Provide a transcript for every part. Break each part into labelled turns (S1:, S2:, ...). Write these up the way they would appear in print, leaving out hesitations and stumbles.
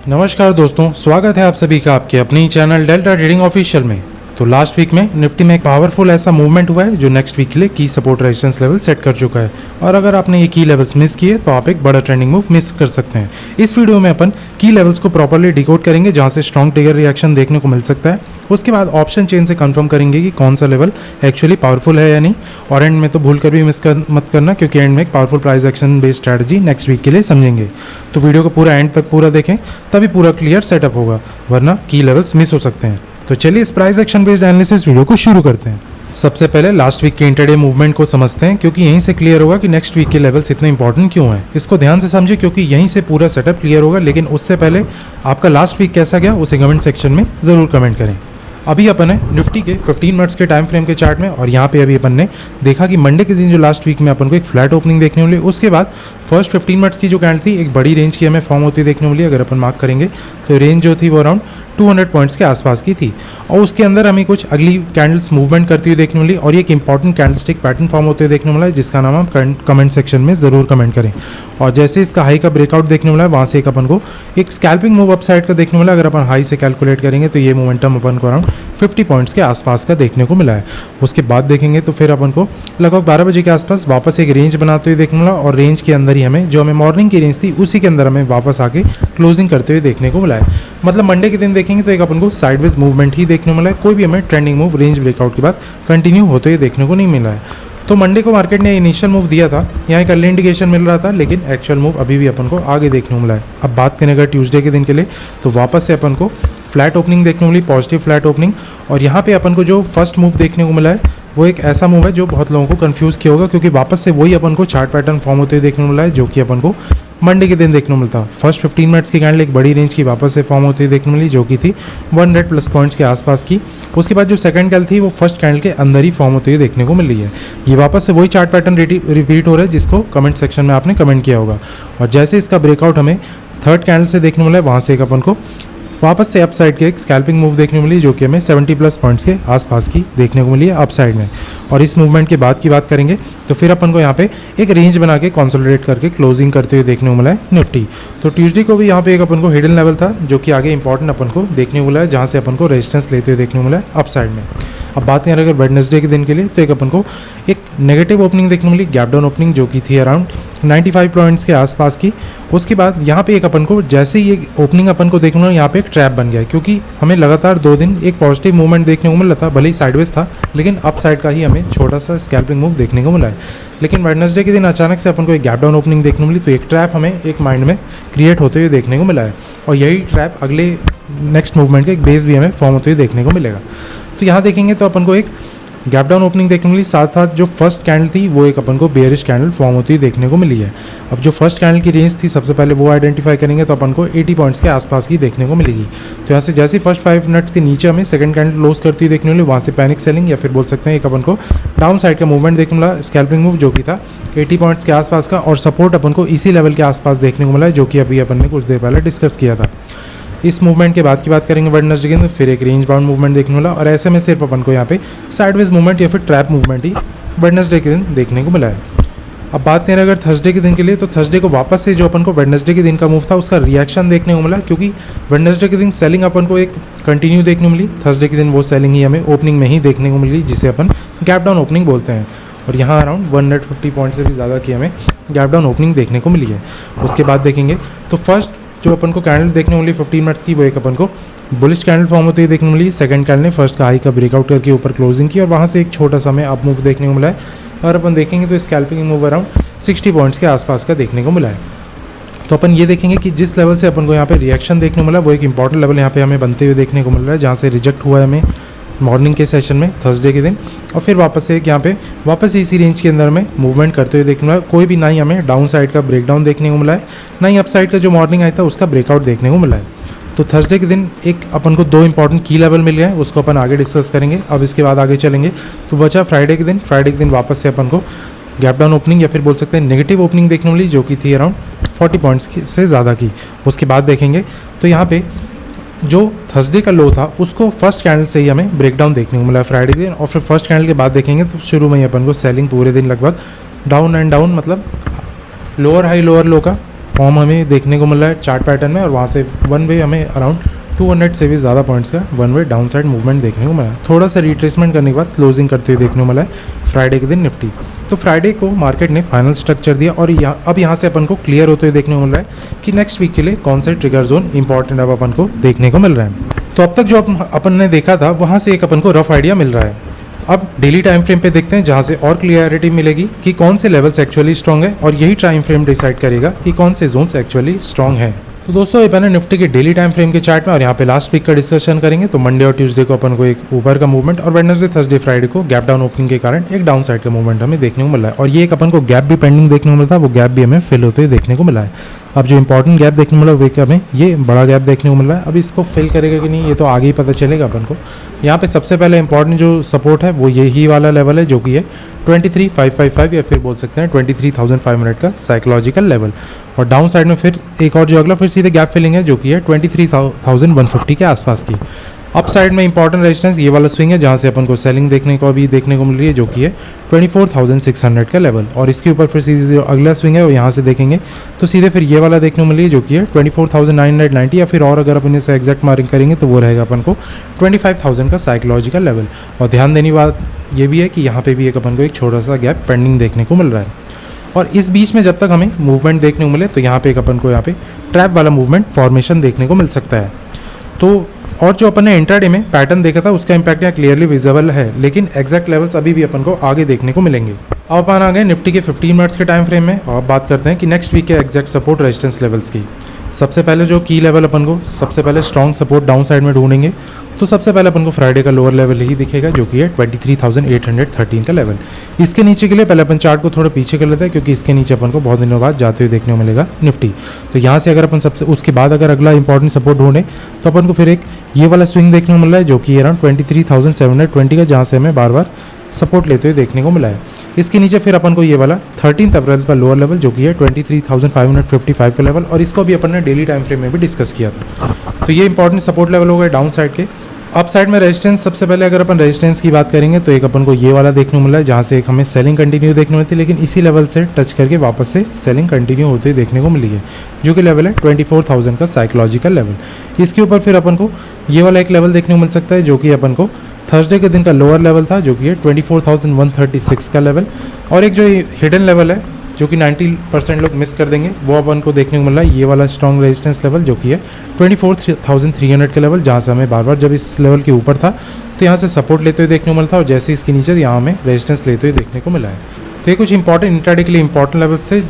S1: नमस्कार दोस्तों, स्वागत है आप सभी का आपके अपने ही चैनल डेल्टा ट्रेडिंग ऑफिशियल में। तो लास्ट वीक में निफ्टी में एक पावरफुल ऐसा मूवमेंट हुआ है जो नेक्स्ट वीक के लिए की सपोर्ट रेजिस्टेंस लेवल सेट कर चुका है। और अगर आपने ये की लेवल्स मिस किए तो आप एक बड़ा ट्रेंडिंग मूव मिस कर सकते हैं। इस वीडियो में अपन की लेवल्स को प्रॉपर्ली डिकोड करेंगे जहां से स्ट्रॉन्ग ट्रिगर रिएक्शन देखने को मिल सकता है। उसके बाद ऑप्शन चेन से कंफर्म करेंगे कि कौन सा लेवल एक्चुअली पावरफुल है या नहीं। और एंड में तो भूल कर भी मत करना, क्योंकि एंड में एक powerful price action based strategy next week के लिए समझेंगे। तो वीडियो को पूरा एंड तक पूरा देखें, तभी पूरा क्लियर सेटअप होगा, वरना की लेवल्स मिस हो सकते हैं। तो चलिए इस price action based analysis video को शुरू करते हैं। सबसे पहले लास्ट वीक के इंटरडे मूवमेंट को समझते हैं, क्योंकि यहीं से क्लियर होगा कि नेक्स्ट वीक के लेवल्स इतने इंपॉर्टेंट क्यों हैं। इसको ध्यान से समझिए, क्योंकि यहीं से पूरा सेटअप क्लियर होगा। लेकिन उससे पहले आपका लास्ट वीक कैसा गया उसे कमेंट सेक्शन में ज़रूर कमेंट करें। अभी अपन है निफ्टी के 15 मिनट्स के टाइम फ्रेम के चार्ट में, और यहाँ पे अभी अपन ने देखा कि मंडे के दिन जो लास्ट वीक में अपन को एक फ्लैट ओपनिंग देखने मिली, उसके बाद फर्स्ट 15 मिनट्स की जो कैंडल थी एक बड़ी रेंज की हमें फॉर्म होती देखने मिली। अगर अपन मार्क करेंगे तो रेंज जो थी वो अराउंड 200 पॉइंट्स के आसपास की थी, और उसके अंदर हमें कुछ अगली कैंडल्स मूवमेंट करती हुई देखने मिली, और ये एक इंपॉर्टेंट कैंडलस्टिक पैटर्न फॉर्म होते हुए देखने मिला है, जिसका नाम आप कमेंट सेक्शन में ज़रूर कमेंट करें। और जैसे इसका हाई का ब्रेकआउट देखने मिला है, वहाँ से एक अपन को एक स्कैल्पिंग मूव अपसाइड का देखने मिला। अगर अपन हाई से कैलकुलेट करेंगे तो ये मोमेंटम अपन को अराउंड 50 पॉइंट्स के आसपास का देखने को मिला है। उसके बाद देखेंगे तो फिर अपन को लगभग 12 बजे के आसपास वापस एक रेंज बनाते हुए देखने मिला, और रेंज के अंदर ही हमें जो हमें मॉर्निंग की रेंज थी उसी के अंदर हमें वापस आके क्लोजिंग करते हुए देखने को मिला है। मतलब मंडे के दिन देखेंगे तो एक अपन को साइडवेज मूवमेंट ही देखने को मिला है। कोई भी हमें ट्रेंडिंग मूव रेंज ब्रेकआउट के बाद कंटिन्यू होते हुए देखने को नहीं मिला है। तो मंडे को मार्केट ने इनिशियल मूव दिया था, यहाँ एक अर्ली इंडिकेशन मिल रहा था, लेकिन एक्चुअल मूव अभी भी अपन को आगे देखने को मिला है। अब बात करें अगर ट्यूसडे के दिन के लिए, तो वापस से अपन को फ्लैट ओपनिंग देखने को मिली, पॉजिटिव फ्लैट ओपनिंग। और यहाँ पे अपन को जो फर्स्ट मूव देखने को मिला है वो एक ऐसा मूव है जो बहुत लोगों को कंफ्यूज किया होगा, क्योंकि वापस से वही अपन को चार्ट पैटर्न फॉर्म होते हुए देखने को मिला है जो कि अपन को मंडे के दिन देखने को मिलता। फर्स्ट 15 मिनट्स की कैंडल एक बड़ी रेंज की वापस से फॉर्म होती हुई देखने मिली, जो कि थी 100 प्लस पॉइंट्स के आसपास की। उसके बाद जो सेकंड कैंडल थी वो फर्स्ट कैंडल के अंदर ही फॉर्म होती हुई देखने को मिल रही है। ये वापस से वही चार्ट पैटर्न रिपीट हो रहा है जिसको कमेंट सेक्शन में आपने कमेंट किया होगा। और जैसे इसका ब्रेकआउट हमें थर्ड कैंडल से देखने मिला है, वहाँ से एक अपन को वापस से अपसाइड के एक स्कैल्पिंग मूव देखने को मिली, जो कि हमें 70 प्लस पॉइंट्स के आसपास की देखने को मिली है अपसाइड में। और इस मूवमेंट के बाद की बात करेंगे तो फिर अपन को यहाँ पे एक रेंज बना के कंसोलिडेट करके क्लोजिंग करते हुए देखने को मिला है निफ्टी। तो ट्यूसडे को भी यहाँ पे एक अपन को हिडन लेवल था जो कि आगे इंपॉर्टेंट अपन को देखने को मिला है, जहाँ से अपन को रेजिस्टेंस लेते हुए देखने को मिला है अपसाइड में। अब बात करें अगर वेडनेसडे के दिन के लिए, तो एक अपन को एक नेगेटिव ओपनिंग देखने को मिली, गैप डाउन ओपनिंग, जो कि थी अराउंड 95 पॉइंट्स के आसपास की। उसके बाद यहाँ पे एक अपन को जैसे ही ये ओपनिंग अपन को देखने को मिला, यहाँ पे एक ट्रैप बन गया, क्योंकि हमें लगातार 2 दिन एक पॉजिटिव मूवमेंट देखने को मिला था, भले ही साइडवेज था, लेकिन अप साइड का ही हमें छोटा सा स्कैल्पिंग मूव देखने को मिला है। लेकिन वेडनेसडे के दिन अचानक से अपन को एक गैप डाउन ओपनिंग देखने को मिली, तो एक ट्रैप हमें एक माइंड में क्रिएट होते हुए देखने को मिला है, और यही ट्रैप अगले नेक्स्ट मूवमेंट का एक बेस भी हमें फॉर्म होते हुए देखने को मिलेगा। तो यहाँ देखेंगे तो अपन को एक गैप डाउन ओपनिंग देखने को मिली, साथ साथ जो फर्स्ट कैंडल थी वो एक अपन को बेयरिश कैंडल फॉर्म होती हुई देखने को मिली है। अब जो फर्स्ट कैंडल की रेंज थी सबसे पहले वो आइडेंटिफाई करेंगे, तो अपन को 80 पॉइंट्स के आसपास की देखने को मिलेगी। तो यहाँ से जैसे फर्स्ट 5 मिनट्स के नीचे हमें सेकंड कैंडल क्लोज करती हुई देखने को मिली, वहाँ से पैनिक सेलिंग या फिर बोल सकते हैं एक अपन को डाउन साइड का मूवमेंट देखने मिला, स्कैल्पिंग मूव जो कि था 80 पॉइंट्स के आसपास का, और सपोर्ट अपन को इसी लेवल के आसपास देखने को मिला है, जो कि अभी अपन ने कुछ देर पहले डिस्कस किया था। इस मूवमेंट के बाद की बात करेंगे वेडनेसडे के दिन, फिर एक रेंज बाउंड मूवमेंट देखने मिला, और ऐसे में सिर्फ अपन को यहाँ पे साइडवेज मूवमेंट या फिर ट्रैप मूवमेंट ही वेडनेसडे के दिन देखने को मिला है। अब बात करें अगर थर्सडे के दिन के लिए, तो थर्सडे को वापस से जो अपन को वेडनेसडे के दिन का मूव था उसका रिएक्शन देखने को मिला, क्योंकि वेडनेसडे के दिन सेलिंग अपन को एक कंटिन्यू देखने को मिली। थर्सडे के दिन वो सेलिंग ही हमें ओपनिंग में ही देखने को मिली, जिसे अपन गैप डाउन ओपनिंग बोलते हैं, और यहाँ अराउंड 150 पॉइंट से भी ज़्यादा की हमें गैप डाउन ओपनिंग देखने को मिली है। उसके बाद देखेंगे तो फर्स्ट जो अपन को कैंडल देखने को मिली 15 मिनट्स की, वो एक अपन को बुलिश कैंडल फॉर्म होती हुई देखने को मिली। सेकंड कैंडल ने फर्स्ट का हाई का ब्रेकआउट करके ऊपर क्लोजिंग की, और वहाँ से एक छोटा सा हमें अप मूव देखने को मिला है। और अपन देखेंगे तो स्कैल्पिंग मूव अराउंड 60 पॉइंट्स के आसपास का देखने को मिला है। तो अपन ये देखेंगे कि जिस लेवल से अपन को यहाँ पे रिएक्शन देखने को मिला वो एक इंपॉर्टेंट लेवल यहाँ पे हमें बनते हुए देखने को मिल रहा है, जहाँ से रिजेक्ट हुआ है हमें मॉर्निंग के सेशन में थर्सडे के दिन, और फिर वापस से यहाँ पे वापस इसी रेंज के अंदर में मूवमेंट करते हुए देखने को मिला। कोई भी ना ही हमें डाउन साइड का ब्रेकडाउन देखने को मिला है, ना ही अप साइड का जो मॉर्निंग आया था उसका ब्रेकआउट देखने को मिला है। तो थर्सडे के दिन एक अपन को 2 इंपॉर्टेंट की लेवल मिल गए हैं, उसको अपन आगे डिस्कस करेंगे। अब इसके बाद आगे चलेंगे तो बचा फ्राइडे के दिन वापस से अपन को गैप डाउन ओपनिंग या फिर बोल सकते हैं नेगेटिव ओपनिंग देखने को मिली, जो कि थी अराउंड 40 पॉइंट्स से ज़्यादा की। उसके बाद देखेंगे तो यहाँ पे जो थर्सडे का लो था उसको फर्स्ट कैंडल से ही हमें ब्रेकडाउन देखने को मिला फ्राइडे के दिन, और फिर फर्स्ट कैंडल के बाद देखेंगे तो शुरू में ही अपन को सेलिंग पूरे दिन लगभग डाउन एंड डाउन, मतलब लोअर हाई लोअर लो का फॉर्म हमें देखने को मिल रहा है चार्ट पैटर्न में, और वहाँ से वन वे हमें अराउंड 200 से भी ज़्यादा पॉइंट्स का one way down side movement देखने को मिला है। थोड़ा सा रिट्रेसमेंट करने के बाद क्लोजिंग करते हुए देखने को मिला है फ्राइडे के दिन निफ्टी। तो फ्राइडे को मार्केट ने फाइनल स्ट्रक्चर दिया, और अब यहाँ से अपन को क्लियर होते हुए देखने को मिल रहा है कि नेक्स्ट वीक के लिए कौन से ट्रिगर जोन इंपॉर्टेंट अब अपन को देखने को मिल रहा है। तो अब तक जो अपन ने देखा था वहाँ से एक अपन को रफ आइडिया मिल रहा है। अब डेली टाइम फ्रेम पे देखते हैं, जहाँ से और क्लियरिटी मिलेगी कि कौन से लेवल्स एक्चुअली स्ट्रॉन्ग है, और यही टाइम फ्रेम डिसाइड करेगा कि कौन से जोन्स एक्चुअली स्ट्रॉन्ग है। तो दोस्तों ये अपन निफ्टी के डेली टाइम फ्रेम के चार्ट में, और यहाँ पे लास्ट वीक का डिस्कशन करेंगे। तो मंडे और ट्यूसडे को अपन को एक ऊपर का मूवमेंट, और वेडनेसडे थर्सडे फ्राइडे को गैप डाउन ओपनिंग के कारण एक डाउन साइड का मूवमेंट हमें देखने को मिला है। और ये एक अपन को गैप भी पेंडिंग देखने को मिलता है, वो गैप भी हमें फिल होते हुए देखने को मिला है। अब जो इंपॉर्टेंट गैप देखने को मिला वो हमें ये बड़ा गैप देखने को मिल रहा है। अब इसको फिल करेगा कि नहीं ये तो आगे ही पता चलेगा अपन को। यहाँ पे सबसे पहले इंपॉर्टेंट जो सपोर्ट है वो यही वाला लेवल है, जो कि है 23,555 या फिर बोल सकते हैं 23,500 का साइकोलॉजिकल लेवल। और डाउन साइड में फिर एक और जो अगला फिर सीधे गैप फिलिंग है, जो कि है 23,150 के आसपास की। अप साइड में इंपॉर्टेंट रेजिस्टेंस ये वाला स्विंग है, जहाँ से अपन को सेलिंग देखने को अभी देखने को मिल रही है, जो कि है 24,600 का लेवल। और इसके ऊपर फिर सीधे जो अगला स्विंग है वो यहाँ से देखेंगे तो सीधे फिर ये वाला देखने को मिल रही है, जो कि है 24,990, या फिर और अगर अपन इसे एग्जैक्ट मार्किंग करेंगे तो वो रहेगा अपन को 25,000 का साइकोलॉजिकल लेवल। और ध्यान देने की बात ये भी है कि यहाँ पे भी एक अपन को एक छोटा सा गैप पेंडिंग देखने को मिल रहा है। और इस बीच में जब तक हमें मूवमेंट देखने को मिले तो यहाँ पे एक अपन को यहाँ पे ट्रैप वाला मूवमेंट फॉर्मेशन देखने को मिल सकता है। तो और जो अपन ने इंट्राडे में पैटर्न देखा था उसका इंपैक्ट यहाँ क्लियरली विजिबल है, लेकिन एग्जैक्ट लेवल्स अभी भी अपन को आगे देखने को मिलेंगे। अब अपन आ गए निफ्टी के 15 मिनट्स के टाइम फ्रेम में, और अब बात करते हैं कि नेक्स्ट वीक के एग्जैक्ट सपोर्ट रेजिस्टेंस लेवल्स की। सबसे पहले जो की लेवल अपन को सबसे पहले स्ट्रॉन्ग सपोर्ट डाउन साइड में ढूंढेंगे, तो सबसे पहले अपन को फ्राइडे का लोअर लेवल ही दिखेगा, जो कि है 23,813 का लेवल। इसके नीचे के लिए पहले अपन चार्ट को थोड़ा पीछे कर लेते हैं, क्योंकि इसके नीचे अपन को बहुत दिनों बाद जाते हुए देखने को मिलेगा निफ्टी। तो यहाँ से अगर अपन सबसे उसके बाद अगर अगला इंपॉर्टेंट सपोर्ट ढूंढे तो अपन को फिर एक ये वाला स्विंग देखने को मिल रहा है, जो कि अराउंड 23,720 का, जहाँ से हमें बार बार सपोर्ट लेते हुए देखने को मिला है। इसके नीचे फिर अपन को ये वाला 13 अप्रैल का लोअर लेवल, जो कि है 23,555 का लेवल, और इसको भी अपन ने डेली टाइम फ्रेम में भी डिस्कस किया था। तो ये इंपॉर्टेंट सपोर्ट लेवल हो गए डाउन साइड के। अप साइड में रेजिस्टेंस, सबसे पहले अगर अपन रेजिस्टेंस की बात करेंगे तो एक अपन को ये वाला देखने को मिला है, जहाँ से एक हमें सेलिंग कंटिन्यू देखने को मिलती है, लेकिन इसी लेवल से टच करके वापस से सेलिंग कंटिन्यू होते हुए देखने को मिली है, जो कि लेवल है 24,000 का साइकोलॉजिकल लेवल। इसके ऊपर फिर अपन को ये वाला एक लेवल देखने को मिल सकता है, जो कि अपन को थर्सडे के दिन का लोअर लेवल था, जो कि है 24,136 का लेवल। और एक जो हिडन लेवल है जो कि 90% लोग मिस कर देंगे, वो अपन को देखने को मिल रहा है ये वाला स्ट्रॉन्ग रेजिस्टेंस लेवल, जो कि है 24,300 का लेवल, जहाँ से हमें बार बार जब इस लेवल के ऊपर था तो यहाँ से सपोर्ट लेते हुए देखने को मिला था, और जैसे इसके नीचे यहाँ हमें रेजिस्टेंस लेते हुए देखने को मिला है। तो ये कुछ इंपॉर्टेंट इंट्राडे के लिए इंपॉर्टेंट लेवल्स थे,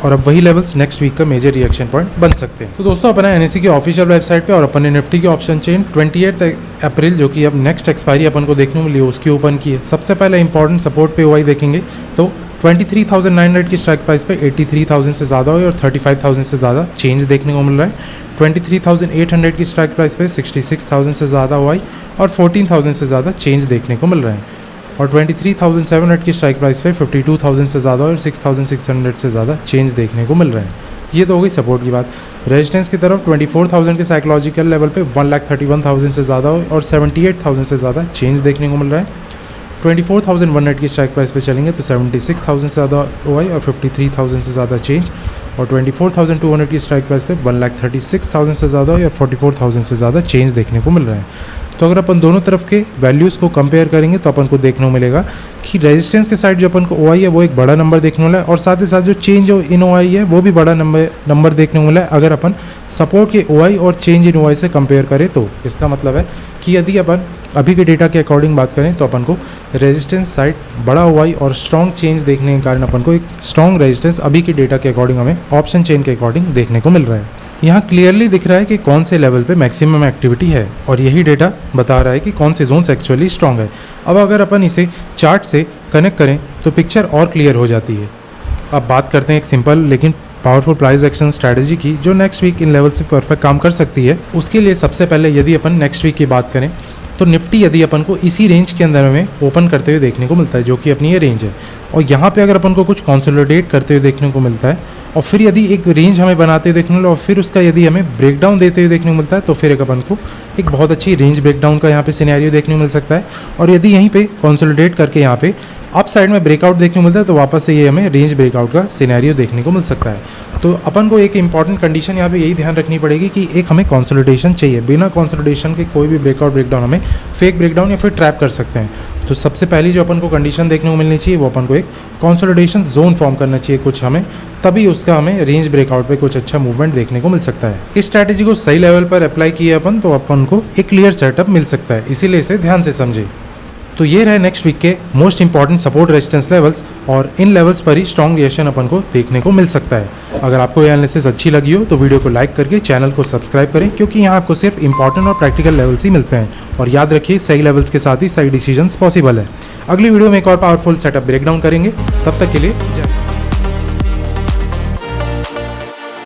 S1: और अब वही लेवल्स नेक्स्ट वीक का मेजर रिएक्शन पॉइंट बन सकते हैं। तो दोस्तों अपन एनएससी की ऑफिशियल वेबसाइट पे और अपन ने निफ्टी की ऑप्शन चेन 28 अप्रैल, जो कि अब नेक्स्ट एक्सपायरी अपन को देखने को मिली है, उसकी ओपन की है। सबसे पहले इंपॉर्टेंट सपोर्ट पे ओआई देखेंगे तो 23,900 की स्ट्राइक प्राइस पे 83,000 से ज़्यादा हुई और 35,000 से ज़्यादा चेंज देखने को मिल रहा है। 23,800 की स्ट्राइक प्राइस पे 66,000 से ज़्यादा हुआ और 14,000 से ज़्यादा चेंज देखने को मिल रहा है। और 23,700 की स्ट्राइक प्राइस पे 52,000 से ज़्यादा और 6,600 से ज़्यादा चेंज देखने को मिल रहा है। ये तो हो गई सपोर्ट की बात। रेजिस्टेंस की तरफ 24,000 के साइकोलॉजिकल लेवल पे 1,31,000 से ज़्यादा और 78,000 से ज़्यादा चेंज देखने को मिल रहा है। 24,100 की स्ट्राइक प्राइस पे चलेंगे तो 76,000 से ज़्यादा ओआई और 53,000 से ज़्यादा चेंज। और 24,200 की स्ट्राइक प्राइस पे 1,36,000 से ज़्यादा और 44,000 से ज़्यादा चेंज देखने को मिल रहा है। तो अगर अपन दोनों तरफ के वैल्यूज़ को कंपेयर करेंगे तो अपन को देखने को मिलेगा कि रेजिस्टेंस के साइड जो अपन को ओआई है वो एक बड़ा नंबर देखने को मिला है और साथ ही साथ जो चेंज इन ओआई है वो भी बड़ा नंबर देखने को मिला है। अगर अपन सपोर्ट के ओआई और चेंज इन ओआई से कंपेयर करें तो इसका मतलब है कि यदि अपन अभी के डेटा के अकॉर्डिंग बात करें तो अपन को रेजिस्टेंस साइड बड़ा ओआई और स्ट्रॉन्ग चेंज देखने के कारण अपन को एक स्ट्रॉन्ग रेजिस्टेंस अभी के डेटा के अकॉर्डिंग हमें ऑप्शन चेन के अकॉर्डिंग देखने को मिल रहा है। यहाँ क्लियरली दिख रहा है कि कौन से लेवल पे मैक्सिमम एक्टिविटी है और यही डेटा बता रहा है कि कौन से जोन्स एक्चुअली स्ट्रॉन्ग है। अब अगर अपन इसे चार्ट से कनेक्ट करें तो पिक्चर और क्लियर हो जाती है। अब बात करते हैं एक सिंपल लेकिन पावरफुल प्राइस एक्शन स्ट्रैटेजी की जो नेक्स्ट वीक इन लेवल से परफेक्ट काम कर सकती है। उसके लिए सबसे पहले यदि अपन नेक्स्ट वीक की बात करें तो निफ्टी यदि अपन को इसी रेंज के अंदर में ओपन करते हुए देखने को मिलता है जो कि अपनी ये रेंज है और यहाँ पे अगर अपन को कुछ कंसोलिडेट करते हुए देखने को मिलता है और फिर यदि एक रेंज हमें बनाते हुए देखने को मिला और फिर उसका यदि हमें ब्रेकडाउन देते हुए देखने को मिलता है तो फिर एक अपन को एक बहुत अच्छी रेंज ब्रेकडाउन का यहाँ पे सिनेरियो देखने को मिल सकता है। और यदि यहीं पे कंसोलिडेट करके यहाँ पे अप साइड में ब्रेकआउट देखने को मिलता है तो वापस से ये हमें रेंज ब्रेकआउट का सिनेरियो देखने को मिल सकता है। तो अपन को एक इंपॉर्टेंट कंडीशन यहाँ पे यही ध्यान रखनी पड़ेगी कि एक हमें कंसोलिडेशन चाहिए, बिना कंसोलिडेशन के कोई भी ब्रेकआउट ब्रेकडाउन हमें फेक ब्रेकडाउन या फिर ट्रैप कर सकते हैं। तो सबसे पहली जो अपन को कंडीशन देखने को मिलनी चाहिए वो अपन को एक कंसोलिडेशन जोन फॉर्म करना चाहिए कुछ हमें, तभी उसका हमें रेंज ब्रेकआउट पे कुछ अच्छा मूवमेंट देखने को मिल सकता है। इस स्ट्रैटेजी को सही लेवल पर अप्लाई किए अपन तो अपन को एक क्लियर सेटअप मिल सकता है, इसीलिए इसे ध्यान से समझे। तो ये रहे नेक्स्ट वीक के most important support resistance levels, और इन लेवल्स पर ही स्ट्रॉन्ग रिएक्शन अपन को देखने को मिल सकता है। अगर आपको ये एनालिसिस अच्छी लगी हो तो वीडियो को लाइक करके चैनल को सब्सक्राइब करें, क्योंकि यहाँ आपको सिर्फ इंपॉर्टेंट और प्रैक्टिकल लेवल्स ही मिलते हैं। और याद रखिए सही लेवल्स के साथ ही सही डिसीजंस पॉसिबल है। अगली वीडियो में एक और पावरफुल सेटअप ब्रेकडाउन करेंगे, तब तक के लिए जय।